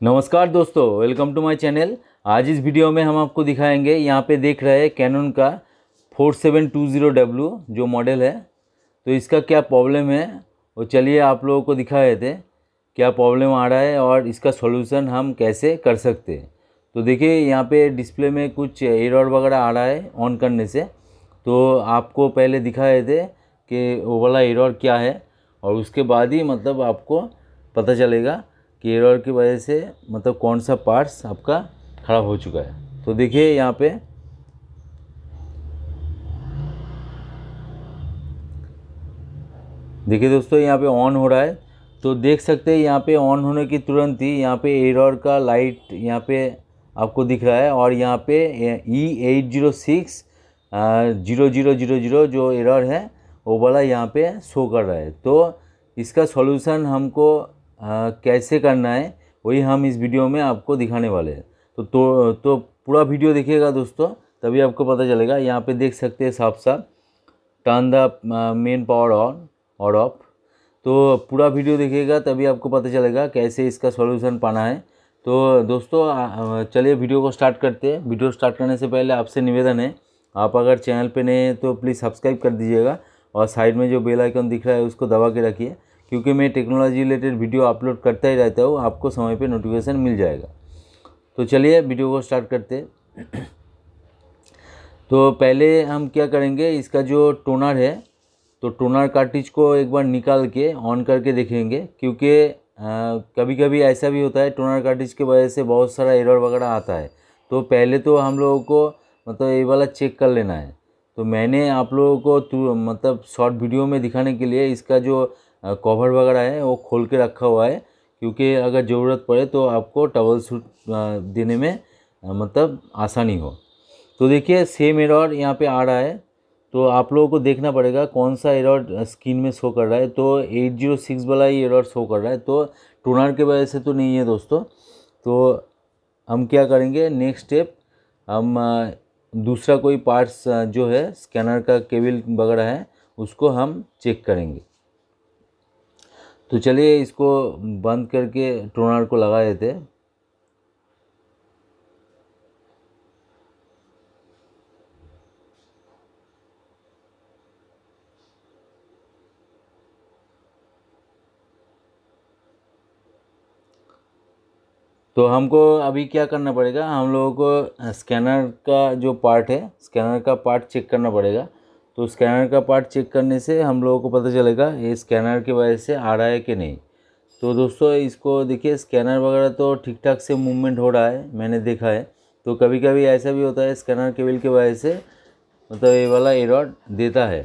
नमस्कार दोस्तों, welcome to my channel. आज इस वीडियो में हम आपको दिखाएंगे, यहाँ पे देख रहे हैं कैनन का 4720W जो मॉडल है। तो इसका क्या प्रॉब्लम है वो चलिए आप लोगों को दिखा रहे थे क्या प्रॉब्लम आ रहा है और इसका सॉल्यूशन हम कैसे कर सकते हैं। तो देखिए यहाँ पे डिस्प्ले में कुछ एरर वगैरह आ रहा है ऑन करने से। तो आपको पहले दिखा रहे थे कि वो वाला एरर क्या है और उसके बाद ही मतलब आपको पता चलेगा कि एरर की वजह से मतलब कौन सा पार्ट्स आपका ख़राब हो चुका है। तो देखिए यहाँ पे देखिए दोस्तों, यहाँ पे ऑन हो रहा है। तो देख सकते हैं यहाँ पे ऑन होने की तुरंत ही यहाँ पे एरर का लाइट यहाँ पे आपको दिख रहा है और यहाँ पे E806 0000 जो एरर है वो वाला यहाँ पे शो कर रहा है। तो इसका सॉल्यूशन हमको कैसे करना है वही हम इस वीडियो में आपको दिखाने वाले हैं। तो पूरा वीडियो देखिएगा दोस्तों, तभी आपको पता चलेगा। यहाँ पे देख सकते हैं साफ साफ turn the main power on और ऑफ। तो पूरा वीडियो देखिएगा तभी आपको पता चलेगा कैसे इसका सॉल्यूशन पाना है। तो दोस्तों चलिए वीडियो को स्टार्ट करते हैं। वीडियो स्टार्ट करने से पहले आपसे निवेदन है, आप अगर चैनल पे नए हैं तो प्लीज़ सब्सक्राइब कर दीजिएगा और साइड में जो बेल आइकन दिख रहा है उसको दबा के रखिए, क्योंकि मैं टेक्नोलॉजी रिलेटेड वीडियो अपलोड करता ही रहता हूँ, आपको समय पे नोटिफिकेशन मिल जाएगा। तो चलिए वीडियो को स्टार्ट करते हैं। तो पहले हम क्या करेंगे, इसका जो टोनर है तो टोनर कार्ट्रिज को एक बार निकाल के ऑन करके देखेंगे, क्योंकि कभी कभी ऐसा भी होता है टोनर कार्ट्रिज की वजह से बहुत सारा एरर वगैरह आता है। तो पहले तो हम लोगों को मतलब ये वाला चेक कर लेना है। तो मैंने आप लोगों को मतलब शॉर्ट वीडियो में दिखाने के लिए इसका जो कवर वगैरह है वो खोल के रखा हुआ है, क्योंकि अगर ज़रूरत पड़े तो आपको ट्रबल शूट देने में मतलब आसानी हो। तो देखिए सेम एरर यहाँ पे आ रहा है, तो आप लोगों को देखना पड़ेगा कौन सा एरर स्क्रीन में शो कर रहा है। तो 806 वाला ही एरर शो कर रहा है, तो टोनर के वजह से तो नहीं है दोस्तों। तो हम क्या करेंगे, नेक्स्ट स्टेप हम दूसरा कोई पार्ट्स जो है स्कैनर का केबल वगैरह है उसको हम चेक करेंगे। तो चलिए इसको बंद करके टोनर को लगा देते हैं। तो हमको अभी क्या करना पड़ेगा, हम लोगों को स्कैनर का जो पार्ट है स्कैनर का पार्ट चेक करना पड़ेगा। तो स्कैनर का पार्ट चेक करने से हम लोगों को पता चलेगा ये स्कैनर की वजह से आ रहा है कि नहीं। तो दोस्तों इसको देखिए, स्कैनर वगैरह तो ठीक ठाक से मूवमेंट हो रहा है, मैंने देखा है। तो कभी कभी ऐसा भी होता है स्कैनर केबल की वजह से मतलब ये वाला एरर देता है।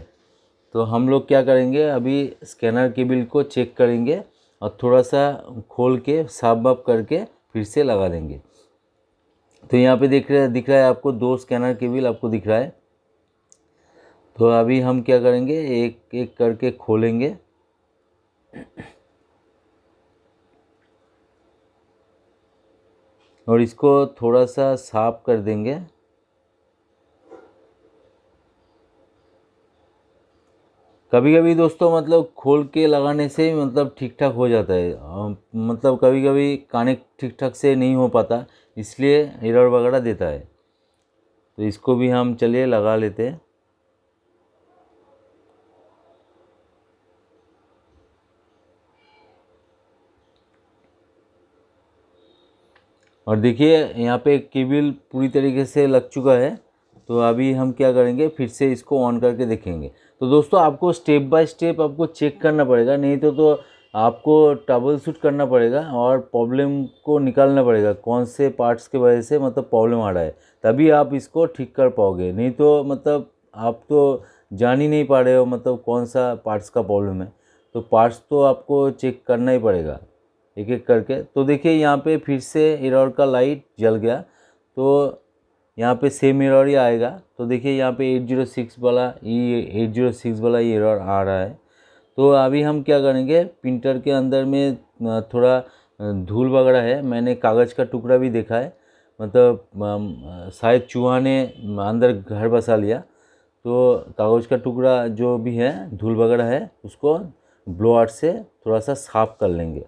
तो हम लोग क्या करेंगे, अभी स्कैनर केबल को चेक करेंगे और थोड़ा सा खोल के साफ बाफ करके फिर से लगा देंगे। तो यहाँ पे दिख रहा है आपको दो स्कैनर केबल आपको दिख रहा है। तो अभी हम क्या करेंगे, एक एक करके खोलेंगे और इसको थोड़ा सा साफ कर देंगे। कभी कभी दोस्तों मतलब खोल के लगाने से ही मतलब ठीक ठाक हो जाता है, मतलब कभी कभी कनेक्ट ठीक ठाक से नहीं हो पाता, इसलिए एरर वगैरह देता है। तो इसको भी हम चलिए लगा लेते हैं। और देखिए यहाँ पे केबल पूरी तरीके से लग चुका है। तो अभी हम क्या करेंगे, फिर से इसको ऑन करके देखेंगे। तो दोस्तों आपको स्टेप बाय स्टेप आपको चेक करना पड़ेगा, नहीं तो आपको ट्रबल शूट करना पड़ेगा और प्रॉब्लम को निकालना पड़ेगा कौन से पार्ट्स के वजह से मतलब प्रॉब्लम आ रहा है, तभी आप इसको ठीक कर पाओगे। नहीं तो मतलब आप तो जान ही नहीं पा रहे हो मतलब कौन सा पार्ट्स का प्रॉब्लम है। तो पार्ट्स तो आपको चेक करना ही पड़ेगा एक एक करके। तो देखिए यहाँ पे फिर से एरर का लाइट जल गया, तो यहाँ पे सेम एरर ही आएगा। तो देखिए यहाँ पे 806 वाला ये एरर आ रहा है। तो अभी हम क्या करेंगे, प्रिंटर के अंदर में थोड़ा धूल वगैरह है, मैंने कागज़ का टुकड़ा भी देखा है, मतलब शायद चूहा ने अंदर घर बसा लिया। तो कागज़ का टुकड़ा जो भी है धूल वगैरह है उसको ब्लोअर से थोड़ा सा साफ कर लेंगे।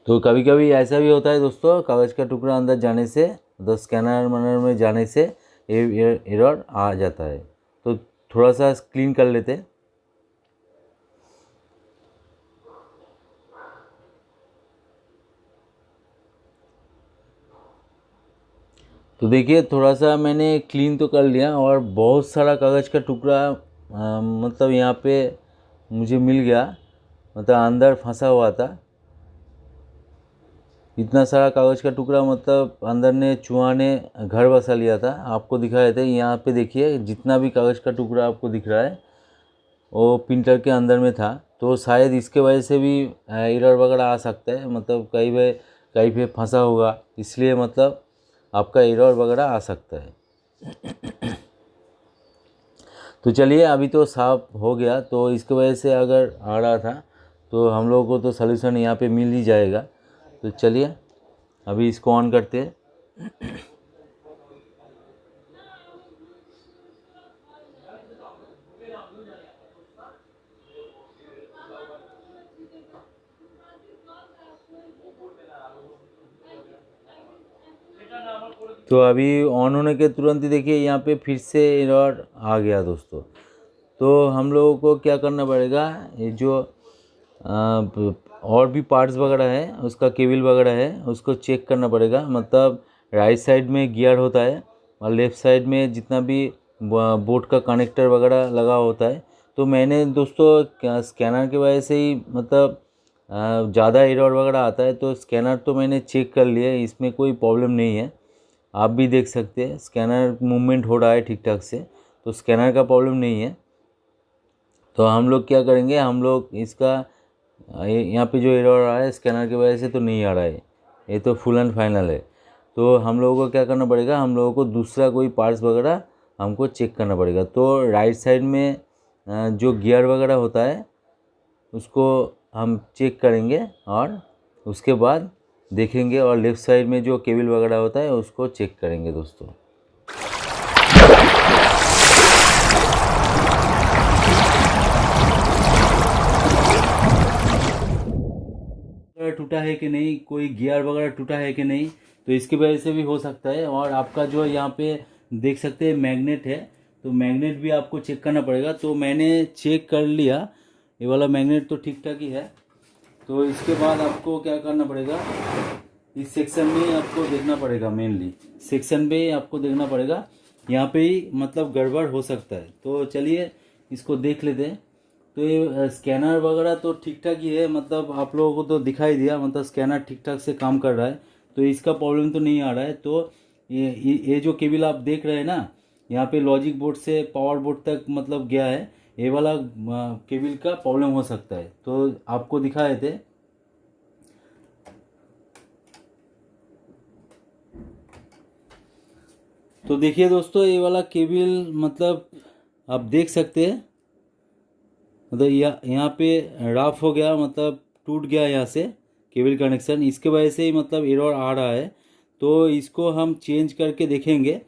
तो कभी कभी ऐसा भी होता है दोस्तों, कागज़ का टुकड़ा अंदर जाने से, मतलब स्कैनर मनर में जाने से एरर आ जाता है। तो थोड़ा सा क्लीन कर लेते हैं। तो देखिए थोड़ा सा मैंने क्लीन तो कर लिया, और बहुत सारा कागज़ का टुकड़ा मतलब यहाँ पे मुझे मिल गया, मतलब अंदर फंसा हुआ था। इतना सारा कागज़ का टुकड़ा मतलब अंदर ने चूहा ने घर बसा लिया था। आपको दिखाए थे यहाँ पे, देखिए जितना भी कागज़ का टुकड़ा आपको दिख रहा है वो प्रिंटर के अंदर में था। तो शायद इसके वजह से भी एरर वगैरह आ सकता है, मतलब कहीं पे फंसा होगा, इसलिए मतलब आपका एरर वगैरह आ सकता है। तो चलिए अभी तो साफ हो गया, तो इसके वजह से अगर आ रहा था तो हम लोगों को तो सलूशन यहाँ पे मिल ही जाएगा। तो चलिए अभी इसको ऑन करते हैं। तो अभी ऑन होने के तुरंत ही देखिए यहाँ पे फिर से एरर आ गया दोस्तों। तो हम लोगों को क्या करना पड़ेगा, ये जो और भी पार्ट्स वगैरह है, उसका केबल वगैरह है, उसको चेक करना पड़ेगा। मतलब राइट साइड में गियर होता है और लेफ़्ट साइड में जितना भी बोर्ड का कनेक्टर वगैरह लगा होता है। तो मैंने दोस्तों स्कैनर की वजह से ही मतलब ज़्यादा एरर वगैरह आता है, तो स्कैनर तो मैंने चेक कर लिया, इसमें कोई प्रॉब्लम नहीं है। आप भी देख सकते हैं स्कैनर मूवमेंट हो रहा है ठीक ठाक से, तो स्कैनर का प्रॉब्लम नहीं है। तो हम लोग क्या करेंगे, हम लोग इसका यहाँ पे जो एरर आ रहा है स्कैनर की वजह से तो नहीं आ रहा है, ये तो फुल एंड फाइनल है। तो हम लोगों को क्या करना पड़ेगा, हम लोगों को दूसरा कोई पार्ट्स वगैरह हमको चेक करना पड़ेगा। तो राइट साइड में जो गियर वगैरह होता है उसको हम चेक करेंगे और उसके बाद देखेंगे, और लेफ़्ट साइड में जो केबल वगैरह होता है उसको चेक करेंगे दोस्तों। टूटा है कि नहीं, कोई गियर वगैरह टूटा है कि नहीं, तो इसकी वजह से भी हो सकता है। और आपका जो यहाँ पे देख सकते हैं मैग्नेट है, तो मैग्नेट भी आपको चेक करना पड़ेगा। तो मैंने चेक कर लिया, ये वाला मैग्नेट तो ठीक ठाक ही है। तो इसके बाद आपको क्या करना पड़ेगा, इस सेक्शन में आपको देखना पड़ेगा, मेनली सेक्शन में आपको देखना पड़ेगा, यहाँ पे ही मतलब गड़बड़ हो सकता है। तो चलिए इसको देख लेते हैं। तो ये स्कैनर वगैरह तो ठीक ठाक ही है, मतलब आप लोगों को तो दिखाई दिया, मतलब स्कैनर ठीक ठाक से काम कर रहा है, तो इसका प्रॉब्लम तो नहीं आ रहा है। तो ये जो केबल आप देख रहे हैं ना, यहाँ पे लॉजिक बोर्ड से पावर बोर्ड तक मतलब गया है, ये वाला केबल का प्रॉब्लम हो सकता है। तो आपको दिखाए थे। तो देखिए दोस्तों, ये वाला केबल मतलब आप देख सकते हैं, मतलब यहाँ पे रफ हो गया, मतलब टूट गया यहाँ से केबल कनेक्शन, इसके वजह से ही मतलब एरर आ रहा है। तो इसको हम चेंज करके देखेंगे,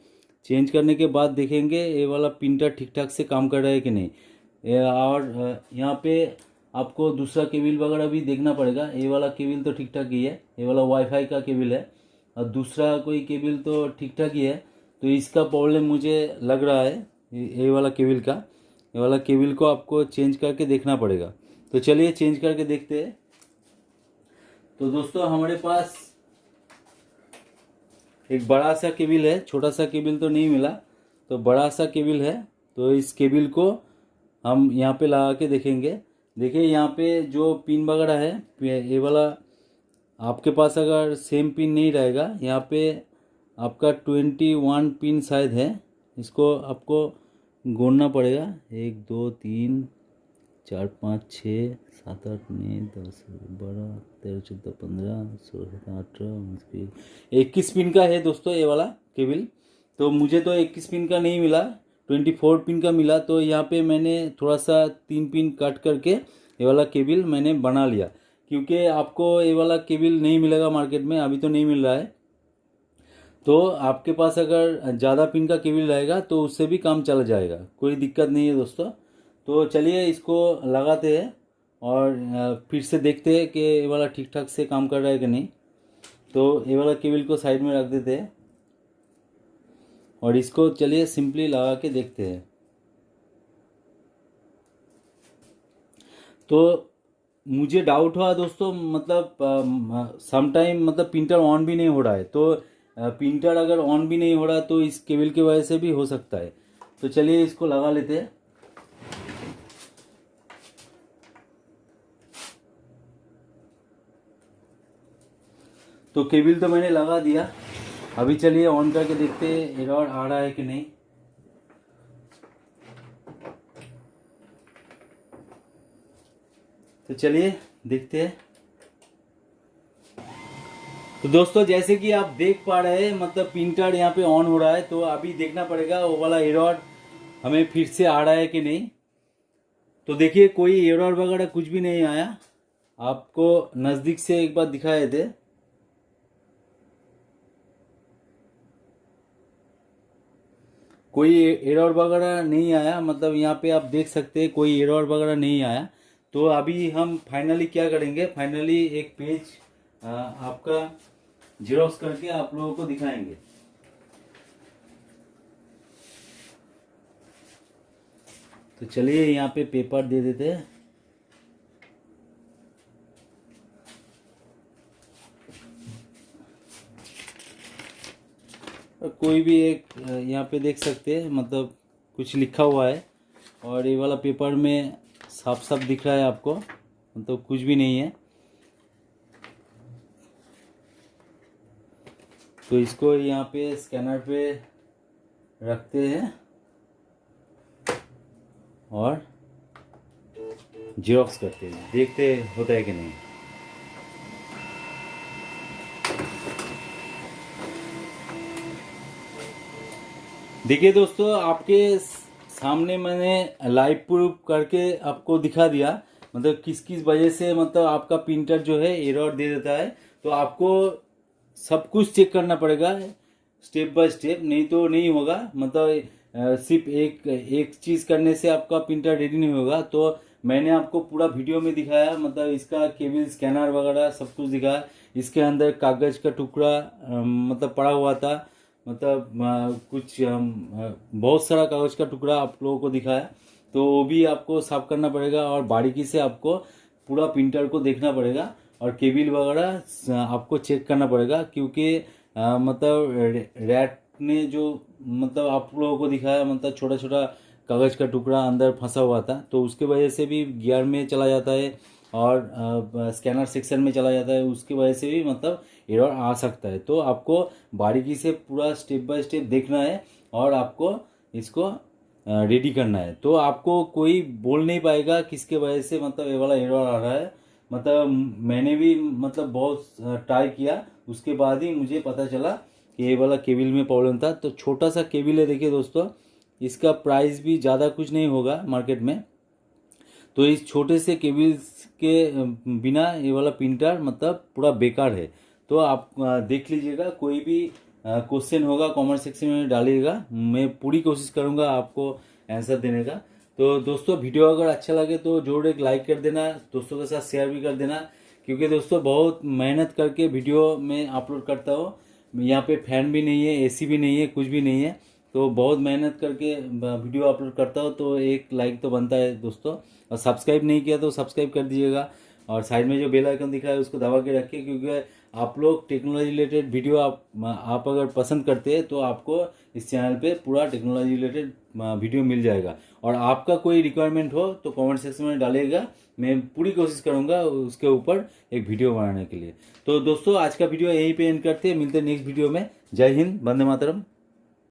चेंज करने के बाद देखेंगे ये वाला प्रिंटर ठीक ठाक से काम कर रहा है कि नहीं। और यहाँ पे आपको दूसरा केबल वगैरह भी देखना पड़ेगा। ये वाला केबल तो ठीक ठाक ही है, ये वाला वाईफाई का केबल है, और दूसरा कोई केबल तो ठीक ठाक ही है। तो इसका प्रॉब्लम मुझे लग रहा है ये वाला केबल का, ये वाला केबल को आपको चेंज करके देखना पड़ेगा। तो चलिए चेंज करके देखते हैं। तो दोस्तों हमारे पास एक बड़ा सा केबल है, छोटा सा केबल तो नहीं मिला, तो बड़ा सा केबल है। तो इस केबल को हम यहाँ पे लगा के देखेंगे। देखिए यहाँ पे जो पिन वगैरह है, ये वाला आपके पास अगर सेम पिन नहीं रहेगा, यहाँ पे आपका 21 पिन शायद है, इसको आपको गोनना पड़ेगा। 1 2 3 4 5 6 7 8 9 10 12 13 14 15 16 18 19 21 पिन का है दोस्तों ये वाला केबल। तो मुझे तो 21 पिन का नहीं मिला, 24 पिन का मिला। तो यहाँ पे मैंने थोड़ा सा 3 पिन कट करके ये वाला केबल मैंने बना लिया, क्योंकि आपको ये वाला केबल नहीं मिलेगा मार्केट में, अभी तो नहीं मिल रहा है। तो आपके पास अगर ज़्यादा पिन का केबल रहेगा तो उससे भी काम चल जाएगा, कोई दिक्कत नहीं है दोस्तों। तो चलिए इसको लगाते हैं और फिर से देखते हैं कि ये वाला ठीक ठाक से काम कर रहा है कि नहीं। तो ये वाला केबल को साइड में रख देते हैं और इसको चलिए सिंपली लगा के देखते हैं। तो मुझे डाउट हुआ दोस्तों, मतलब सम टाइम मतलब प्रिंटर ऑन भी नहीं हो रहा है। तो प्रिंटर अगर ऑन भी नहीं हो रहा तो इस केबल की वजह से भी हो सकता है। तो चलिए इसको लगा लेते हैं। तो केबल तो मैंने लगा दिया, अभी चलिए ऑन करके देखते हैं एरर आ रहा है कि नहीं। तो चलिए देखते हैं। तो दोस्तों जैसे कि आप देख पा रहे हैं, मतलब प्रिंटर यहाँ पे ऑन हो रहा है। तो अभी देखना पड़ेगा वो वाला एरर हमें फिर से आ रहा है कि नहीं। तो देखिए कोई एरर वगैरह कुछ भी नहीं आया। आपको नज़दीक से एक बार दिखाए थे। कोई एरर वगैरह नहीं आया, मतलब यहाँ पे आप देख सकते हैं कोई एरर वगैरह नहीं आया। तो अभी हम फाइनली क्या करेंगे, फाइनली एक पेज आपका जेरोक्स करके आप लोगों को दिखाएंगे। तो चलिए यहाँ पे पेपर दे देते हैं। कोई भी एक यहाँ पे देख सकते हैं, मतलब कुछ लिखा हुआ है और ये वाला पेपर में साफ साफ दिख रहा है आपको, मतलब कुछ भी नहीं है। तो इसको यहाँ पे स्कैनर पे रखते हैं और जेरोक्स करते हैं, देखते होता है कि नहीं। देखिए दोस्तों, आपके सामने मैंने लाइव प्रूफ करके आपको दिखा दिया, मतलब किस किस वजह से मतलब आपका प्रिंटर जो है एरर दे देता है। तो आपको सब कुछ चेक करना पड़ेगा स्टेप बाय स्टेप, नहीं तो नहीं होगा। मतलब सिर्फ एक चीज़ करने से आपका प्रिंटर रेडी नहीं होगा। तो मैंने आपको पूरा वीडियो में दिखाया, मतलब इसका केबल स्कैनर वगैरह सब कुछ दिखाया। इसके अंदर कागज़ का टुकड़ा मतलब पड़ा हुआ था, मतलब कुछ बहुत सारा कागज़ का टुकड़ा आप लोगों को दिखाया। तो वो भी आपको साफ करना पड़ेगा और बारीकी से आपको पूरा प्रिंटर को देखना पड़ेगा और केबल वगैरह आपको चेक करना पड़ेगा। क्योंकि मतलब रैट ने जो मतलब आप लोगों को दिखाया, मतलब छोटा छोटा कागज़ का टुकड़ा अंदर फंसा हुआ था, तो उसके वजह से भी गियर में चला जाता है और स्कैनर सेक्शन में चला जाता है, उसकी वजह से भी मतलब एरर आ सकता है। तो आपको बारीकी से पूरा स्टेप बाय स्टेप देखना है और आपको इसको रेडी करना है। तो आपको कोई बोल नहीं पाएगा किसके वजह से मतलब ये वाला एरर आ रहा है। मतलब मैंने भी मतलब बहुत ट्राई किया, उसके बाद ही मुझे पता चला कि ये वाला केबल में प्रॉब्लम था। तो छोटा सा केबल है, देखिए दोस्तों, इसका प्राइस भी ज़्यादा कुछ नहीं होगा मार्केट में। तो इस छोटे से केबल्स के बिना ये वाला प्रिंटर मतलब पूरा बेकार है। तो आप देख लीजिएगा, कोई भी क्वेश्चन होगा कमेंट सेक्शन में डालिएगा, मैं पूरी कोशिश करूँगा आपको आंसर देने का। तो दोस्तों वीडियो अगर अच्छा लगे तो जरूर एक लाइक कर देना, दोस्तों के साथ शेयर भी कर देना। क्योंकि दोस्तों बहुत मेहनत करके वीडियो में अपलोड करता हूँ। यहाँ पे फैन भी नहीं है, एसी भी नहीं है, कुछ भी नहीं है। तो बहुत मेहनत करके वीडियो अपलोड करता हूँ, तो एक लाइक तो बनता है दोस्तों। और सब्सक्राइब नहीं किया तो सब्सक्राइब कर दीजिएगा और साइड में जो बेल आइकन दिख रहा है उसको दबा के रखिए। क्योंकि आप लोग टेक्नोलॉजी रिलेटेड वीडियो आप अगर पसंद करते हैं तो आपको इस चैनल पे पूरा टेक्नोलॉजी रिलेटेड वीडियो मिल जाएगा। और आपका कोई रिक्वायरमेंट हो तो कमेंट सेक्शन में डालिएगा, मैं पूरी कोशिश करूँगा उसके ऊपर एक वीडियो बनाने के लिए। तो दोस्तों आज का वीडियो यहीं पे एंड करते हैं, मिलते हैं नेक्स्ट वीडियो में। जय हिंद, वंदे मातरम।